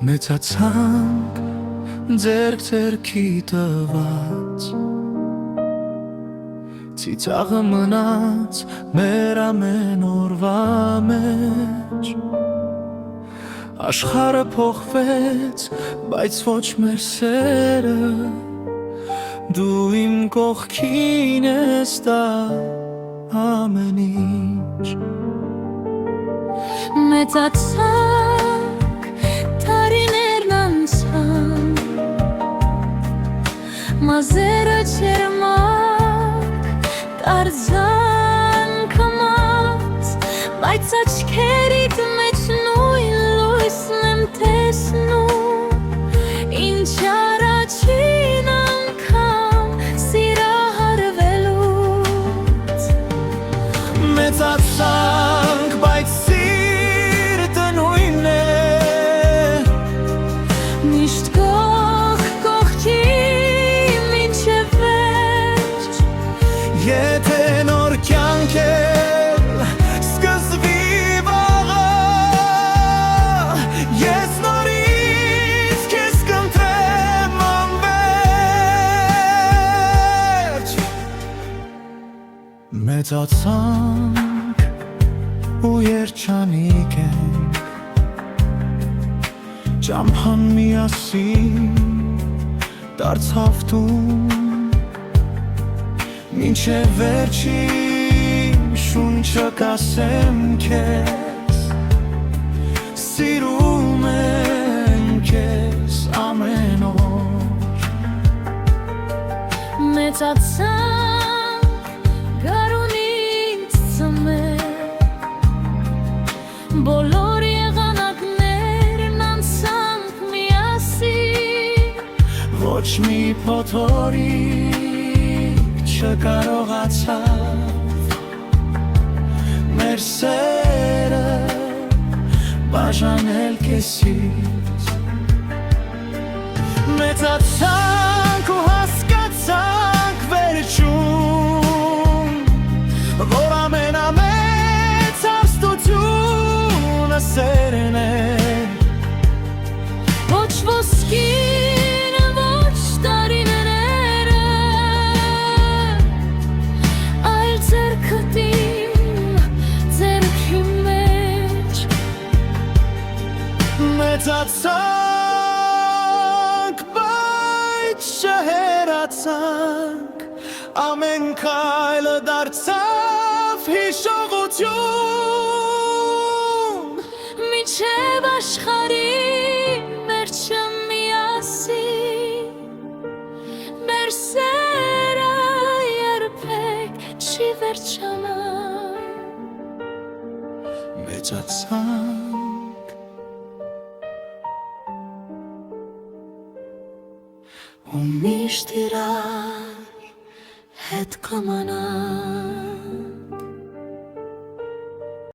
մեծացանք ձերք ձերքի տված, ծիծաղը մնաց մեր ամեն օրվա մեջ, աշխարհը փոխվեց, բայց ոչ մեր սերը, դու իմ կողքին ես տա ամեն ինչ։ Մեծացանք, տարիներն անցան, մազերը չերմակ, դարձան կամաց, բայց աչքերիդ մեջ նույն լույսն եմ տեսնում, ինչ առաջին անգամ սիրահարվելուց։ Մեծացանք, բայց սիրտը նույնն է, միշտ կողքի մինչև վերջ, եթե նոր կյանք էլ սկսվի վաղը, ես նորից քեզ կընտրեմ անվերջ։ Մեծացանք ու երջանիկ ենք, ճամփան միասին դարձավ տուն, մինչև վերջին շունչը կասեմ քեզ, սիրում եմ քեզ ամեն օր։ մեծացանք, գարունից ծմեր, բոլոր եղանակներն անցանք միասին, Ոչ մի փոթորիկ չկարողացավ մեր սերը բաժանել քեզից։ Մեծացանք ու հասկացանք վերջում, որ ամենամեծ հարստությունը սերն է, ոչ ոսկին, ոչ տարիները, այլ ձեռքդ իմ ձեռքի մեջ։ Մեծացանք, բայց չհեռացանք, ամեն քայլը դարձավ հիշողություն, Մինչև աշխարհի վերջը միասին, մեր սերը երբեք չի վերջանա։ Մեծացանք ու միշտ իրար հետ կմնանք։